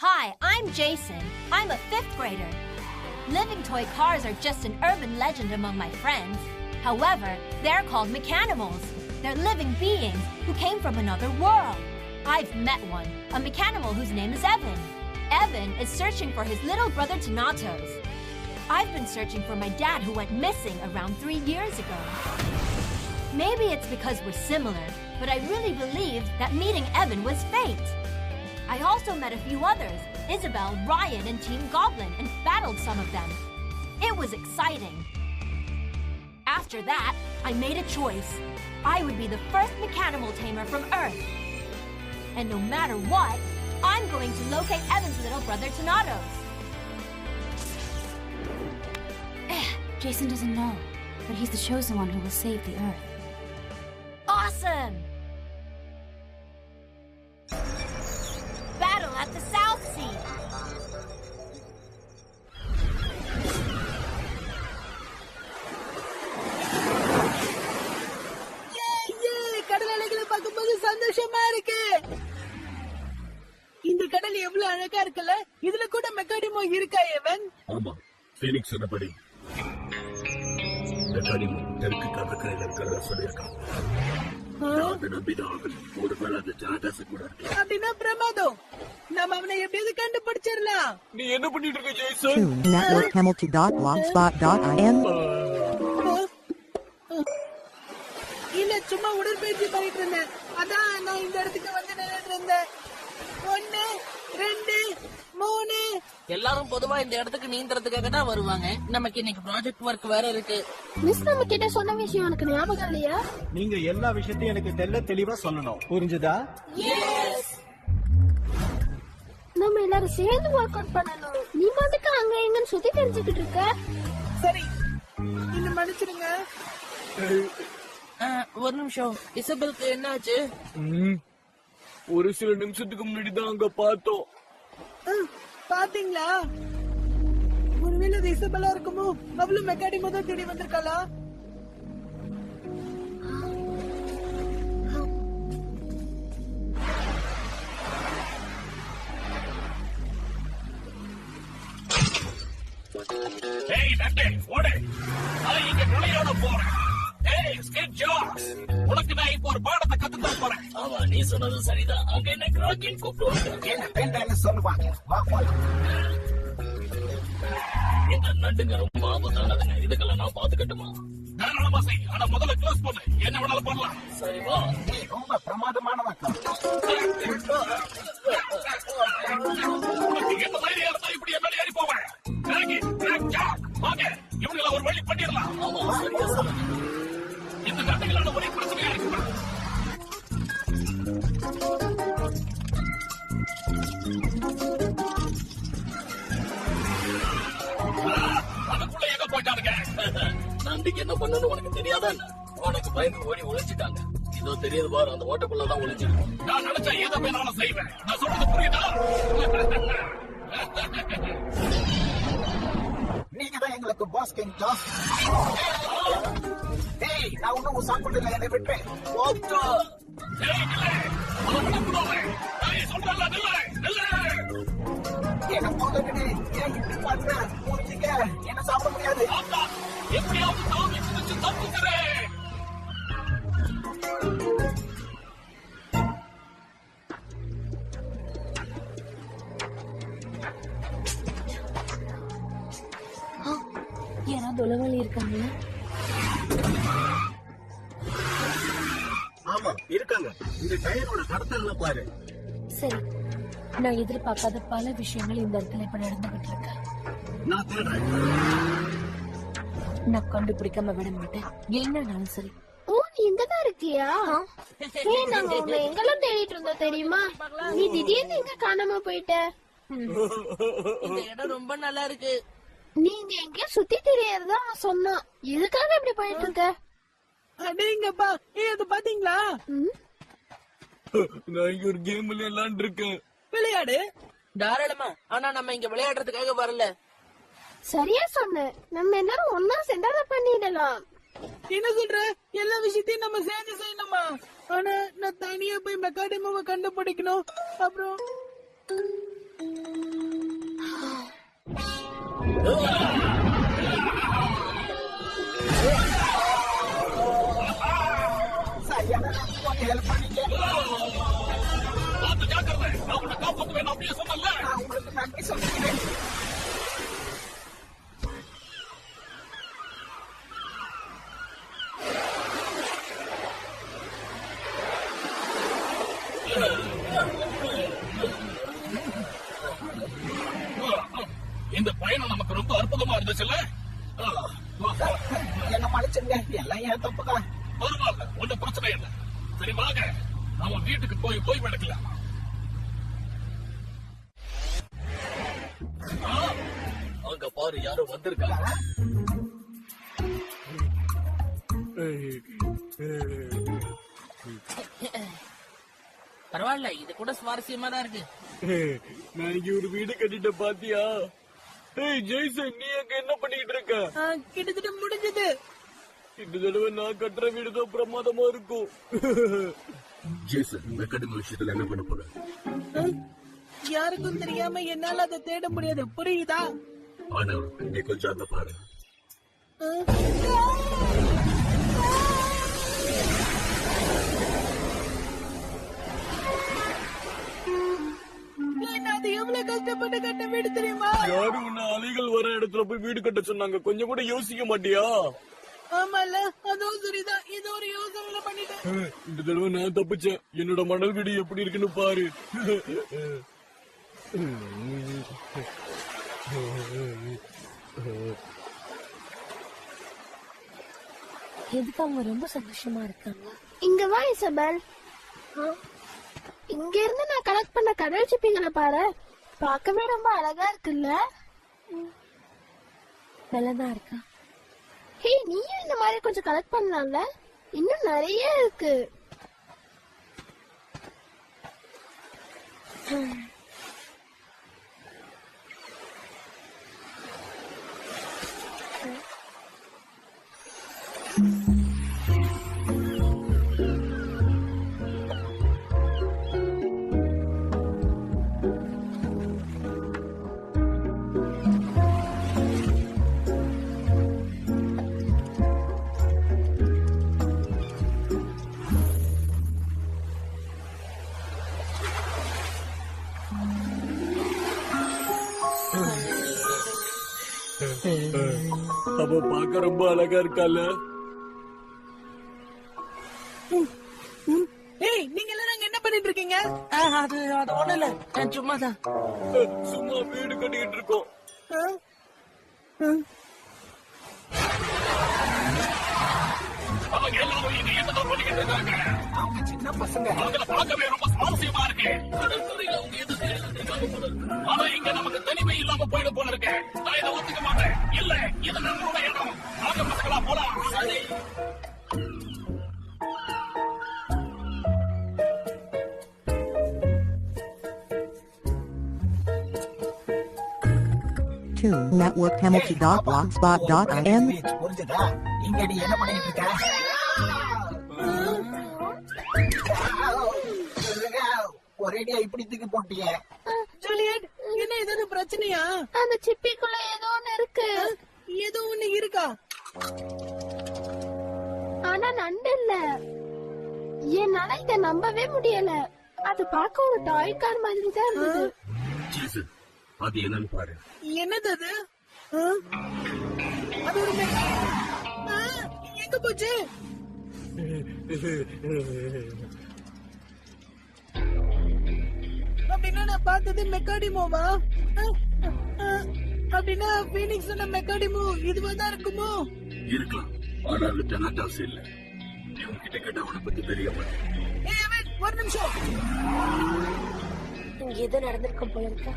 Hi, I'm Jason. I'm a 5th grader. Living toy cars are just an urban legend among my friends. However, they're called Mechanimals. They're living beings who came from another world. I've met one, a Mechanimal whose name is Evan. Evan is searching for his little brother Thanatos. I've been searching for my dad who went missing around 3 years ago. Maybe it's because we're similar, but I really believed that meeting Evan was fate. I also met a few others, Isabel, Ryan, and Team Goblin, and battled some of them. It was exciting. After that, I made a choice. I would be the first Mechanimal tamer from Earth. And no matter what, I'm going to locate Evan's little brother Thanatos. Jason doesn't know, but he's the chosen one who will save the Earth. Awesome! Battle at the South Sea. கடல் அலைகளை பார்க்கும்போது சந்தோஷமா இருக்கு. இந்த கடல் எவ்வளவு அழகா இருக்குல்ல. இதுல கூட மெக்கானிமோ இருக்கா எவன்? ஆமா, ஃபீனிக்ஸ் சொன்னபடி மெக்கானிமோ தெற்கு கடற்கரையில் இருக்கிறத சொல்லியிருக்காங்க. அப்படின்னா பிரமாதம். நம்ம அவனை எப்படியாவது கண்டுபிடிச்சிடலாம். நீ என்ன பண்ணிட்டு இருக்க ஜெய்சன்? networkhamilton.blogspot.in இல்ல, சும்மா உடற்பயிற்சி பண்ணிட்டு இருந்தேன். அதான் நான் இந்த இடத்துக்கு வந்து நின்னுட்டு இருந்தேன். 1 2 3 எல்லாரும் பொதுவா இந்த இடத்துக்கு நீந்தறதுக்காக தான் வருவாங்க. நமக்கு இன்னைக்கு ப்ராஜெக்ட் ஒர்க் வேற இருக்கு. மிஸ் நம்ம கிட்ட சொன்ன விஷயம் எனக்கு ஞாபகம் இல்லையா? நீங்க எல்லா விஷயத்தையும் எனக்கு தெளிவா சொல்லணும். புரிஞ்சுதா? நம்ம எல்லாரும் சேர்ந்து ஒர்க் அவுட் பண்ணணும். நீ மட்டும் அங்க எங்கன்னு சுத்தி தெரிஞ்சுக்கிட்டு இருக்க. சரி, என்ன மன்னிச்சிடுங்க. ஒரு நிமிஷம், இசபெலுக்கு என்னாச்சு? ஒரு சில நிமிஷத்துக்கு முன்னாடி தான் அங்க பார்த்தோம். பாத்தீங்களா? ஒருவேளை அது இசபெல்லா இருக்குமோ? அவளும் மெக்கானிமோ தான் தேடி வந்திருக்காளா? ஏய் நட்டே, ஓடு. நான் இங்க நுழையோட போறேன். ஏய் ஸ்கேட் ஜாக்ஸ், உனக்கு நான் இப்போ ஒரு பாடத்தை கத்து தர போறேன். ஆமா, நீ சொன்னது சரிதான். அங்க என்ன கிராக்கின் கூப்பிடுவாங்க. என்ன பெண்டன்னு சொல்லுவாங்க. வா போலாம். இந்த நண்டுங்க ரொம்ப ஆபத்தானதுங்க. இதுக்கெல்லாம் நான் பாத்துக்கட்டுமா? தாராளமா செய். ஆனா முதல்ல க்ளோஸ் பண்ணு. என்ன வேணாலும் பண்ணலாம். சரி வா. நீ ரொம்ப பிரமாதமானவன். என்ன தைரியம் இருந்தா இப்படி என்ன ஏறி போவேன்? வாங்க, இவங்களை ஒரு வழி பண்ணிடலாம். ஆமா, சரியா சொல்லுங்க. இந்த நண்டுகளான ஒரே பிரச்சனையா இருக்கு. அதுக்குள்ள எங்க போயிட்டானுங்க? நண்டுக்கு என்ன பண்ணணும் உனக்கு தெரியாதா? உனக்கு பயந்து ஓடி ஒழிச்சிட்டாங்க. இதோ தெரியுது பாரு, அந்த ஓட்டக்குள்ளதான் ஒழிச்சிருக்கோம். நான் நினைச்சா எதை வேணாலும் செய்வேன். நான் சொல்றது புரியுதா? நீங்கதான் எங்களுக்கு பாஸ் கிங் ஜாஸ். ஏய், நான் ஒன்னும் சாப்பிடல, என்னை விட்டு. என்ன போதுன்னு ஏன் இப்படி பண்ற? புரிஞ்சுக்க, என்ன சாப்பிட முடியாது. எப்படியாவது தாவி குதிச்சு தப்புக்கிறேன். யாராவது உலகளி இருக்காங்க? ஆமா, இருக்காங்க. இந்த டயரோட கடத்தல்ல பாரு. சரி, நான் எதிர்பார்க்காத பல விஷயங்கள் இந்த இடத்துல இப்ப நடந்துகிட்டு இருக்க. நான் தேடுறேன். நான் கண்டுபிடிக்காம விட மாட்டேன், என்னன்னாலும் சரி. ஓ, நீ இங்கதான் இருக்கியா? நாங்க உன்னை எங்கெல்லாம் தேடிட்டு இருந்தோம் தெரியுமா? நீ திடீர்னு எங்க காணாம போயிட்ட? இந்த இடம் ரொம்ப நல்லா இருக்கு. நீங்க எங்கேயோ சுத்தி தெரியறதா சொன்னோம். எதுக்காக இப்படி போயிட்டு இருக்க? அடேங்கப்பா, அது பாத்தீங்களா? நான் இங்க ஒரு கேம் விளையாண்டு இருக்கேன். விளையாடு. தாராளமா. ஆனா நம்ம இங்க விளையாடுறதுக்காக வரல. சரியா சொன்ன. நம்ம எல்லாரும் ஒன்னா சேர்ந்து பண்ணிடலாம். என்ன சொல்ற? எல்லா விஷயத்தையும் நம்ம சேர்ந்து செய்யணுமா? ஆனா நான் தனியா போய் மெக்கானிமோவை கண்டுபிடிக்கணும். அப்புறம் சரியான கொஞ்சம் ஹெல்ப் பண்ணீங்க. பார்த்து ஜாக்கிரதை. நான் உன்னை காப்பாத்துவேன் அப்படியே சொன்னல. நான் உங்களுக்கு நன்றி சொல்லிக்கிறேன். இந்த பயணம் நமக்கு ரொம்ப அற்புதமா இருந்துச்சுல்ல? என்ன மன்னிச்சுங்க, எல்லாம் என் தப்புதான். பரவாயில்ல, ஒன்றும் பிரச்சனை இல்லை. சரி வாங்க, நாம வீட்டுக்கு போய் எடுக்கலாம். அங்க பாரு, யாரோ வந்திருக்காங்க. பரவாயில்ல, இது கூட சுவாரஸ்யமா தான் இருக்கு. நான் இங்க ஒரு வீடு கட்டிட்ட பாத்தியா? ஏய் ஜெய்சன், நீ அங்க என்ன பண்ணிட்டு இருக்க? கிட்டத்தட்ட முடிஞ்சது. இந்த தடவை நான் கட்டுற வீடுதான் பிரமாதமா இருக்கும். ஜேசன், மெக்கானிக் விஷயத்துல என்ன பண்ண போற? யாருக்கும் தெரியாம என்னால அதை தேட முடியாது, புரியுதா? ஆனா நீ கொஞ்சம் அந்த பாரு. அது எவ்வளவு கஷ்டப்பட்டு கட்ட வீடு தெரியுமா? யாரு உன்ன அலைகள் வர இடத்துல போய் வீடு கட்ட சொன்னாங்க? கொஞ்சம் கூட யோசிக்க மாட்டியா? ஆமால, அதுவும் சரிதான். இது ஒரு யோசனை பண்ணிட்டேன். இந்த தடவை நான் தப்பிச்சேன். என்னோட மணல் வீடு எப்படி இருக்குன்னு பாரு. எதுக்கு அவங்க ரொம்ப சந்தோஷமா இருக்காங்க? இங்க வா இசபெல். இங்க இருந்து நான் கலெக்ட் பண்ண கடல் சிப்பிங்களை பாரு. பார்க்கவே ரொம்ப அழகா இருக்குல்ல? நல்லதா இருக்கா? ஹே, நீயும் இந்த மாதிரி கொஞ்சம் கலெக்ட் பண்ணலாம்ல? இன்னும் நிறைய இருக்கு. அவ பார்க்க ரொம்ப அழகா இருக்கால? ஏய், நீங்க எல்லாரும் அங்க என்ன பண்ணிட்டு இருக்கீங்க? அது ஒண்ணு இல்ல, சும்மாதான். சும்மா வீடு கட்டிக்கிட்டு இருக்கோம். அவங்க எல்லாரும் இங்க என்னதான் பண்ணிக்கிட்டு இருக்காங்க? அவங்க சின்ன பசங்க. அவங்கள பார்க்கவே ரொம்ப சுவாரஸ்யமா இருக்கு. கடற்கரையில அவங்க எது ஆனா இங்க நமக்கு தனிமை இல்லாம போயிட போல இருக்கு. நான் இதை ஒத்துக்க மாட்டேன். இல்ல, இது நம்மளோட இடம். நாங்க பசங்களா போலாம். சரி. Tune Network Hamilton.blogspot.in. புரிஞ்சுதா? இங்க நீ என்ன பண்ணிட்டு இருக்க? ஒரேடியா இப்படி தூக்கி போட்டிய. ஜூலியட், என்ன ஏதாவது பிரச்சனையா? அந்த சிப்பிக்குள்ள ஏதோ ஒண்ணு இருக்கு. ஏதோ ஒண்ணு இருக்கா? ஆனா நண்டு இல்ல. என்னால இத நம்பவே முடியல. அது பார்க்க ஒரு டாய் கார் மாதிரி தான் இருந்தது. ஜேசன், அது என்னன்னு பாரு. என்னது அது? அது ஒரு எங்க போச்சு? அப்படின்னா நான் பார்த்தது மெக்காடிமோவா? அப்படின்னா பீனிக்ஸ் சொன்ன மெக்காடிமோ இதுவாதான் இருக்குமோ? இருக்கலாம், ஆனா அது டெனாட்டாஸ் இல்ல. நீ உன்கிட்ட கேட்ட அவனை பத்தி தெரிய மாட்டேன். ஒரு நிமிஷம். இங்க எது நடந்திருக்கும் போல இருக்கா?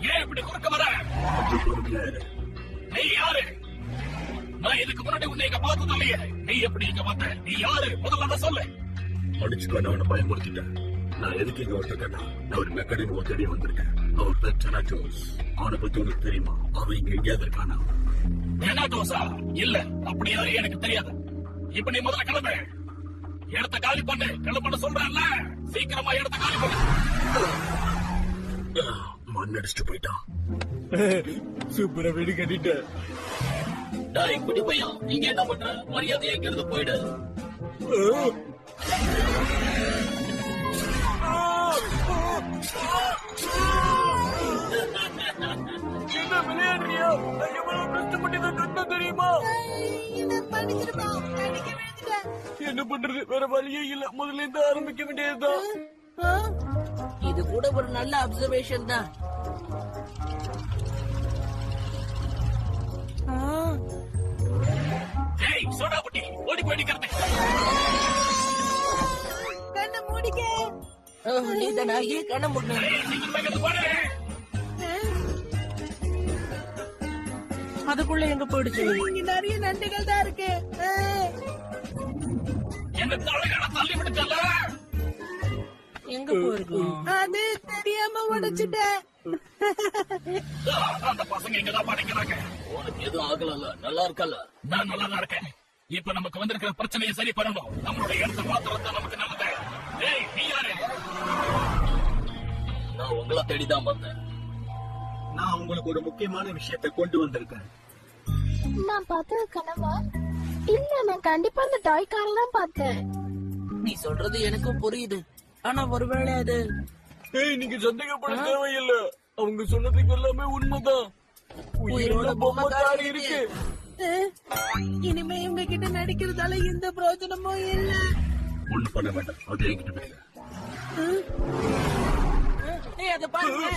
ஏன் இப்படி குறுக்க வர? நீ யாரு? நான் இதுக்கு முன்னாடி உன்னை இங்க பார்த்தது இல்லையே. நீ எப்படி இங்க வந்த? நீ யாரு? முதல்ல சொல்லு. அடிச்சுக்கோ, நான் அவனை பயமுறுத்திட்டேன். நான் எதுக்கு இங்க வந்திருக்கேன்னா, நான் ஒரு மெக்கானிக் தேடி வந்திருக்கேன். அவர் பேர் டெனாட்டோஸ். அவனை பத்தி உனக்கு தெரியுமா? அவன் இங்க எங்கேயாவது இருக்கானா? டெனாட்டோஸா? இல்ல, அப்படியா எனக்கு தெரியாது. இப்ப நீ முதல்ல கிளம்பு. இடத்த காலி பண்ணு. கிளம்பு சொல்றேன்ல. சீக்கிரமா இடத்த காலி பண்ணு. மண்ணடிச்சுட்டு போயிட்டான். சூப்பரா வீடு கட்டிட்ட. டேய் குட்டி பையா, நீங்க என்ன பண்ற? மரியாதையா இங்கிருந்து போயிடு. என்ன விளையாடுறியா? எவ்வளவு கஷ்டப்பட்டு இதை கட்ட தெரியுமா? என்ன பண்றது? வேற வழியே இல்ல. முதல்ல இருந்து ஆரம்பிக்க வேண்டியதுதான். இது கூட ஒரு நல்ல அப்சர்வேஷன் தான். டேய் சோடா குட்டி, ஓடி போயிடுக்கிறது. கண்ணை மூடிக்க. நீதானா? ஏன் கண்ண முடியும்? சீக்கிரமா இங்கிருந்து போடு. அதுக்குள்ள எங்க போயிடுச்சு? இங்க நிறைய நண்டுகள் தான் இருக்கு. என்ன தலைகளை தள்ளி விடுச்சல. எங்க போயிருக்கோம்? அது தெரியாம உடைச்சிட்டேன். அந்த பசங்க இங்கதான் படிக்கிறாங்க. உனக்கு எதுவும் ஆகல? நல்லா இருக்கல? நான் நல்லா தான் இருக்கேன். இப்ப நமக்கு வந்திருக்கிற பிரச்சனையை சரி பண்ணணும். நம்மளுடைய இடத்த மாத்திரத்தான் நமக்கு நல்லது. ஏய் நீ யாரு? நான் உங்களை தேடிதான் வந்தேன். நான் உங்களுக்கு ஒரு முக்கியமான விஷயத்தை கொண்டு வந்திருக்கேன். நான் பார்த்தது கனவா? இல்ல, நான் கண்டிப்பா அந்த டாய் கார் தான் பார்த்தேன். நீ சொல்றது எனக்கும் புரியுது. ஆனா ஒருவேளை அது ஏய், நீங்க சந்தேகப்பட தேவையில்ல. அவங்க சொன்னதுக்கு எல்லாமே உண்மைதான். உயிரோட பொம்மை கார் இருக்கு. இனிமே இவங்க கிட்ட நடிக்கிறதால எந்த பிரயோஜனமும் இல்ல. ஒண்ணு பண்ண வேண்டாம். அது என்கிட்ட விடுங்க. அத பாருங்க.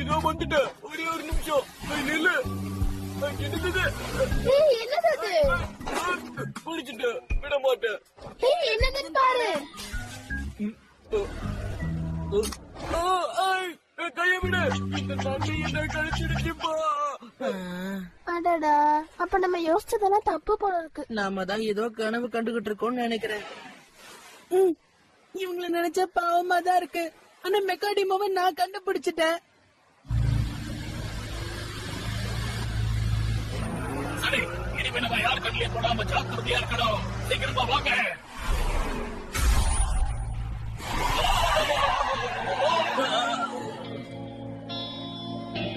இதோ வந்துட்டேன். ஒரே ஒரு நிமிஷம். நில்லு. என்னது? ஏய், என்னது அது? பிடிச்சிட்டேன். விட மாட்டேன். ஏய், என்னதுன்னு பாரு. கைய விட. இந்த தண்ணி என்ன கழிச்சிடுச்சுப்பா. அடடா, அப்ப நம்ம யோசிச்சதெல்லாம் தப்பு போல இருக்கு. நாம தான் ஏதோ கனவு கண்டுகிட்டு இருக்கோம்னு நினைக்கிறேன். இவங்கள நினைச்சா பாவமா தான் இருக்கு. ஆனா மெக்காடிமோவை நான் கண்டுபிடிச்சிட்டேன். சரி, இனிமே நம்ம யார் கண்ணிலே போடாம ஜாக்கிரதையா இருக்கணும். சீக்கிரமா வாங்க.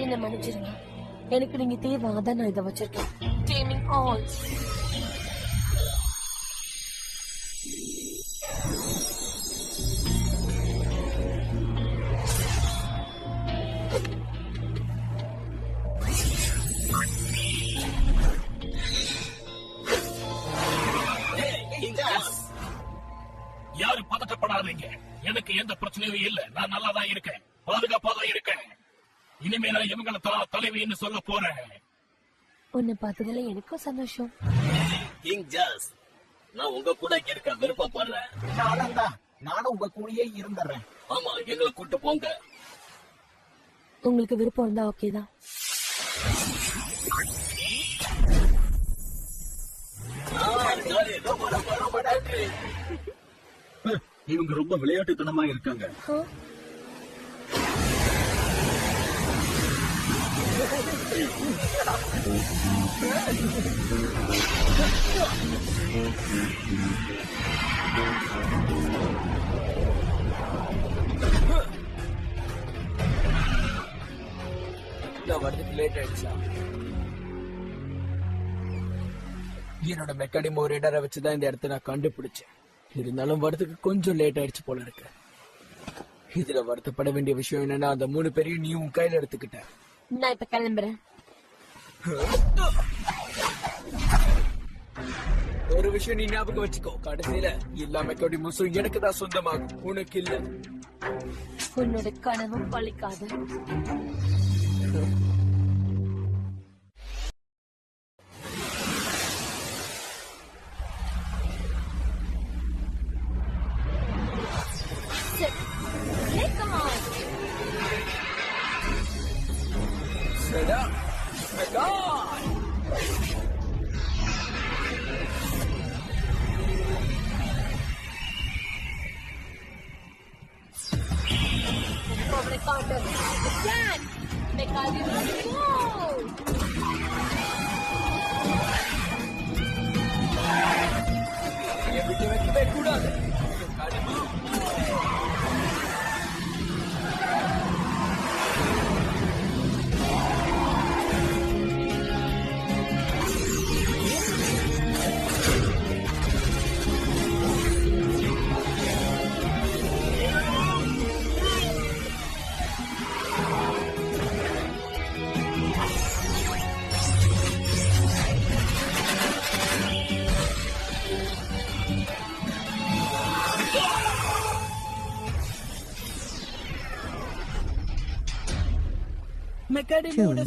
என்ன மன்னிச்சிருங்க, எனக்கு நீங்க தேவை, அதான் நான் இதை வச்சிருக்கேன். Taming Alps. யாரும் பதட்டப்படாதீங்க. எனக்கு எந்த பிரச்சனையும் இல்ல. நான் நல்லா தான் இருக்கேன். பாதுகாப்பா தான் இருக்கேன். இனிமே நான் இவங்களை தலைவின்னு சொல்ல போறேன். உன்னை பார்த்ததுல எனக்கும் சந்தோஷம். கிங் ஜாஸ், நான் உங்க கூட இருக்க விருப்பப்படுறேன். நானும் உங்க கூடயே இருந்துறேன். ஆமா, எங்களை கூட்டு போங்க. உங்களுக்கு விருப்பம் இருந்தா ஓகே தான். இவங்க ரொம்ப விளையாட்டுத்தனமா இருக்காங்க. வரதுக்கு லேட் ஆயிடுச்சா? என்னோட மெக்கானிமோ ரேடாரை வச்சுதான் இந்த இடத்த நான் கண்டுபிடிச்சேன். இருந்தாலும் வரதுக்கு கொஞ்சம் லேட் ஆயிடுச்சு போல இருக்கு. இதுல வருத்தப்பட வேண்டிய விஷயம் என்னன்னா, அந்த 3 பேரையும் நீ உன் கையில எடுத்துக்கிட்ட. நான் இப்ப கிளம்புறேன். ஒரு விஷயம் நீ ஞாபகம் வச்சுக்கோ, கடைசியில எல்லா மெக்கானிமோஸும் எனக்கு தான் சொந்தமாகும், உனக்கு இல்ல. உன்னோட கனவும் பழிக்காது. Dad! Make all you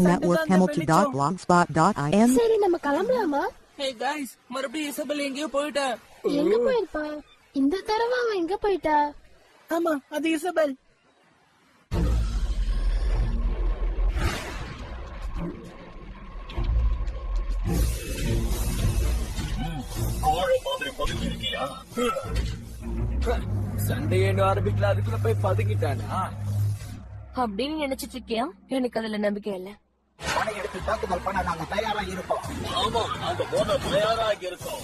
networkhamilton.blogspot.in. சரி நம்ம கிளம்பலாமா? ஹே गाइस, மறுபடியும் இசபெல் எங்கேயோ போயிட்டா. எங்க போயிருப்பா? இந்த தடவை அவன் எங்க போயிட்டா? ஆமா, அது இசபெல். சண்டே என்ன ஆரம்பிக்கல, அதுக்குள்ள போய் பதுங்கிட்டானா? அப்படின்னு நினைச்சிட்டு இருக்கியா? எனக்கு அதுல நம்பிக்கை இல்ல. படையெடுத்து தாக்குதல் பண்ண நாங்க தயாரா இருப்போம். ஆமா, நாங்க போன தயாராக இருக்கோம்.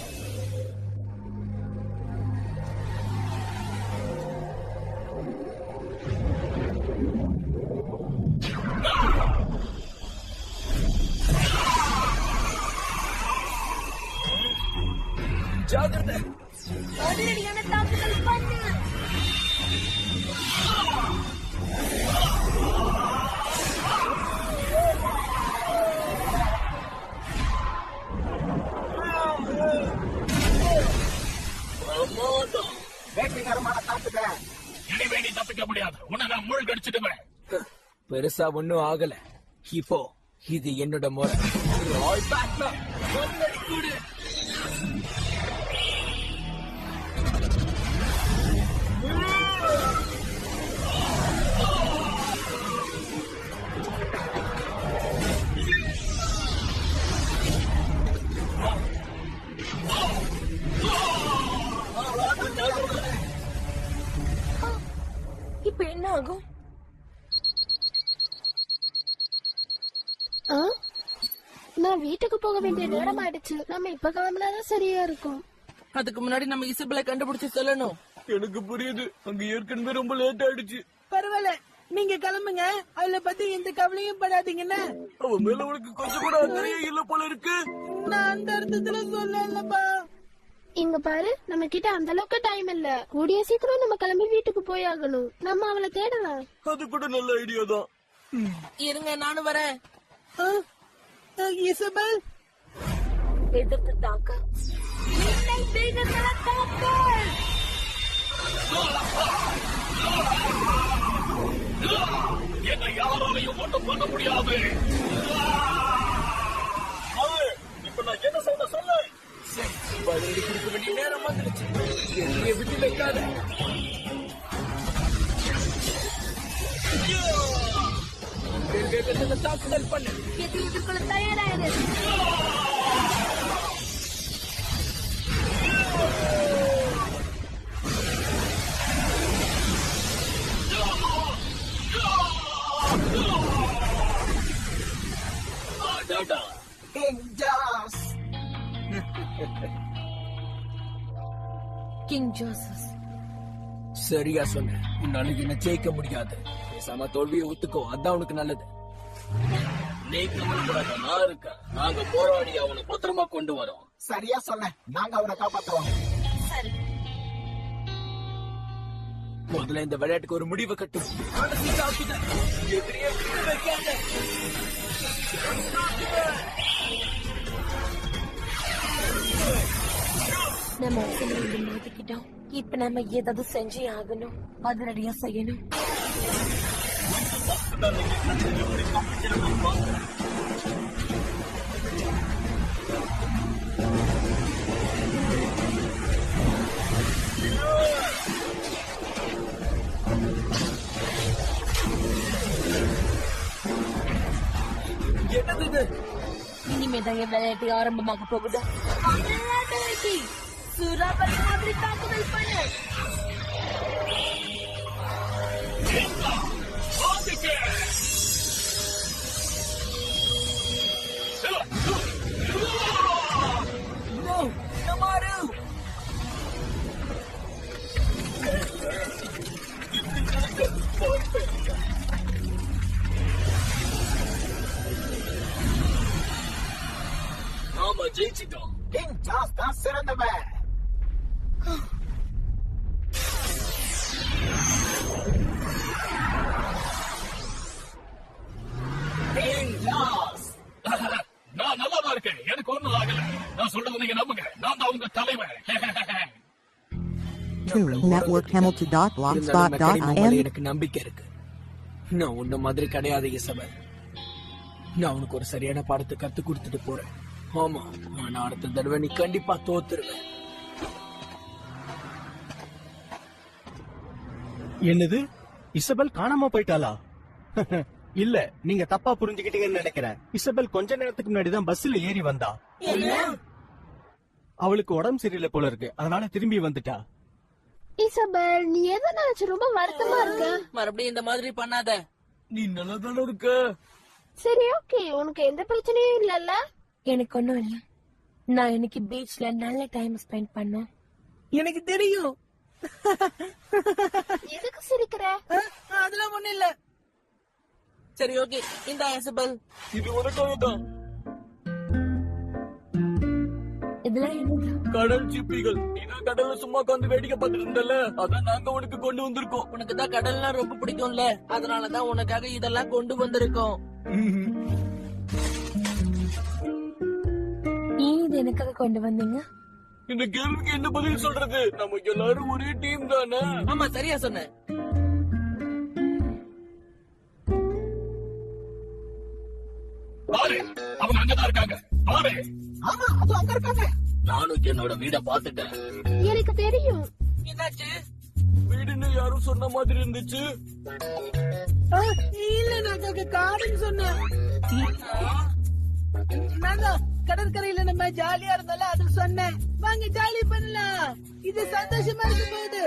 ஜாகிரதை. அதிரடியான தாக்குதல் பண்ணு. வெற்றிகரமான தாக்குதல். இனிமே நீ தப்பிக்க முடியாது. உன்னை நான் மூழ்கடிச்சிடுவேன். பெருசா ஒண்ணும் ஆகல. இப்போ இது என்னோட முறை. ராய் பேட்மேன், முன்னாடி கூடு. இப்ப என்ன ஆகும்? நான் வீட்டுக்கு போக வேண்டிய நேரம் ஆயிடுச்சு. நம்ம இப்ப கிளம்பினாதான் சரியா இருக்கும். அதுக்கு முன்னாடி நம்ம இசபெலை கண்டுபிடிச்சு சொல்லணும். எனக்கு புரியுது, அங்க ஏற்கனவே ரொம்ப லேட் ஆயிடுச்சு. பரவாயில்ல, நீங்க கிளம்புங்க. அவளை பத்தி எந்த கவலையும் படாதீங்கன்னு. அவ மேல உனக்கு கொஞ்சம் கூட அக்கறையே இல்ல போல இருக்கு. நான் அந்த அர்த்தத்துல சொல்லலப்பா. இங்க பாரு, நம்ம கிட்ட அந்த அளவுக்கு டைம் இல்ல. கூடிய சீக்கிரம் நம்ம கிளம்பி வீட்டுக்கு போய் ஆகணும். நம்ம அவளை தேடலாம். அது கூட நல்ல ஐடியா தான். இருங்க, நானும் வரேன். இசபெல், எதிர்த்து தாக்க. என்னை வேகத்துல தாக்கு. என்னை யாராலையும் ஒன்றும் பண்ண முடியாது. இப்ப நான் என்ன சொல்ல பதிலடி கொடுக்க வேண்டிய நேரம் வந்துருச்சு. என்னைய விட்டு வைக்காத. வேகத்துல தாக்குதல் பண்ணு. எதிரி எதிர்கொள்ள தயாராயிரு. கிங் ஜோசஸ், சரியா சொன்ன. உன்னால என்ன ஜெயிக்க முடியாது. பேசாம தோல்வியை ஒத்துக்கோ, அதான் உனக்கு நல்லது. நீ கவலைப்படாத, நான் இருக்கேன். நாங்க போராடி அவனை பத்திரமா கொண்டு வரோம். சரியா சொன்ன, நாங்க அவரை காப்பாத்துறோம். சரி. முதல்ல இந்த விளையாட்டுக்கு ஒரு முடிவு கட்டும். கடைசி தாக்குதல். எதிரியை விட்டு வைக்காத. நம்ம மாத்திக்கிட்டோம். இப்ப நம்ம ஏதாவது செஞ்சே ஆகணும். அதிரடியா செய்யணும். என்னது இது? இனிமேதான் என் விளையாட்டு ஆரம்பமாக போகுது. சூறாவளி மாதிரி தாக்குதல் பண்ணு. நாம ஜெயிச்சிட்டோம். கிங் ஜாஸ் தான் சிறந்தவன். நான் நல்லாதான் இருக்கேன். எனக்கு ஒண்ணும் ஆகல. நான் சொல்றது நீங்க நம்புங்க. நான் தான் உங்க தலைவன். networkhamilton.blogspot.in. எனக்கு நம்பிக்கை இருக்கு. நான் உன்ன மாதிரி கிடையாது இசபெல். நான் உனக்கு ஒரு சரியான பாடத்தை கத்து கொடுத்துட்டு போறேன். ஆமா, ஆனா அடுத்த தடவை நீ கண்டிப்பா தோத்துருவேன். என்னது, இசபெல் காணாம போயிட்டாளா? இல்ல, நீங்க தப்பா புரிஞ்சுக்கிட்டீங்கன்னு நினைக்கிறேன். இசபெல் கொஞ்ச நேரத்துக்கு முன்னாடி தான் பஸ்ல ஏறி வந்தா. அவளுக்கு உடம்பு சரியில்லை போல இருக்கு, அதனால திரும்பி வந்துட்டா. இசபெல், நீ எதை நினைச்சு ரொம்ப வருத்தமா இருக்க? மறுபடியும் இந்த மாதிரி பண்ணாத. நீ நல்லா தானே இருக்க? சரி, ஓகே, உனக்கு எந்த பிரச்சனையும் இல்லல்ல? எனக்கு ஒண்ணும் இல்ல. நான் இன்னைக்கு பீச்ல நல்ல டைம் ஸ்பெண்ட் பண்ணேன். எனக்கு தெரியும். எதுக்கு சிரிக்கிற? அதெல்லாம் ஒண்ணு இல்ல. சரி, ஓகே, இந்த இசபெல். இது உனக்காக தான். இதெல்லாம் என்னது? கடல் சிப்பிகள். நீதான் கடல்ல சும்மா உட்காந்து வேடிக்கை பார்த்துட்டு இருந்தல, அதான் நாங்க உனக்கு கொண்டு வந்திருக்கோம். உனக்கு தான் கடல்னா ரொம்ப பிடிக்கும்ல, அதனாலதான் உனக்காக இதெல்லாம் கொண்டு வந்திருக்கோம். ஏன் இது எனக்காக கொண்டு வந்தீங்க? இந்த கேள்விக்கு என்ன பதில் சொல்றது? நம்ம எல்லாரும் ஒரே டீம் தானே? ஆமா, சரியா சொன்ன. பாரு, அவங்க அங்கதான் இருக்காங்க. பாரு, ஆமா, அது அங்க இருக்காங்க. நானும் என்னோட வீட பாத்துட்டேன். எனக்கு தெரியும். என்னாச்சு? வீடுன்னு யாரும் சொன்ன மாதிரி இருந்துச்சு. இல்ல, நான் காடுன்னு சொன்னேன். நாங்க கடற்கரையில நம்ம ஜாலியா இருந்தாலும் அது சொன்னேன். வாங்க ஜாலி பண்ணலாம், இது சந்தோஷமா இருக்கும் போது.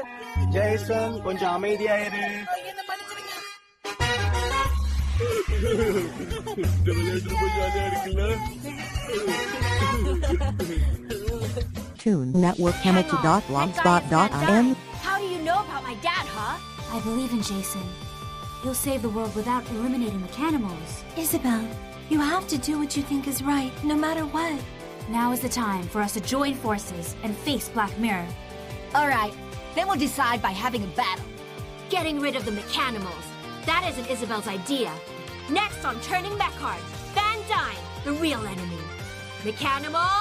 ஜெய்சன், கொஞ்சம் அமைதியாயிரு. என்ன மன்னிச்சிருங்க. இந்த விளையாட்டு ரொம்ப ஜாலியா இருக்குல்ல? Toon Network Hamilton.blogspot.in. How do you know about my dad, huh? I believe in Jason. He'll save the world without eliminating the cannibals. Isabel, you have to do what you think is right, no matter what. Now is the time for us to join forces and face Black Mirror. All right, then we'll decide by having a battle. Getting rid of the Mechanimals. That isn't Isabel's idea. Next on Turning Mech Cards, Van Dyne, the real enemy. Mechanimal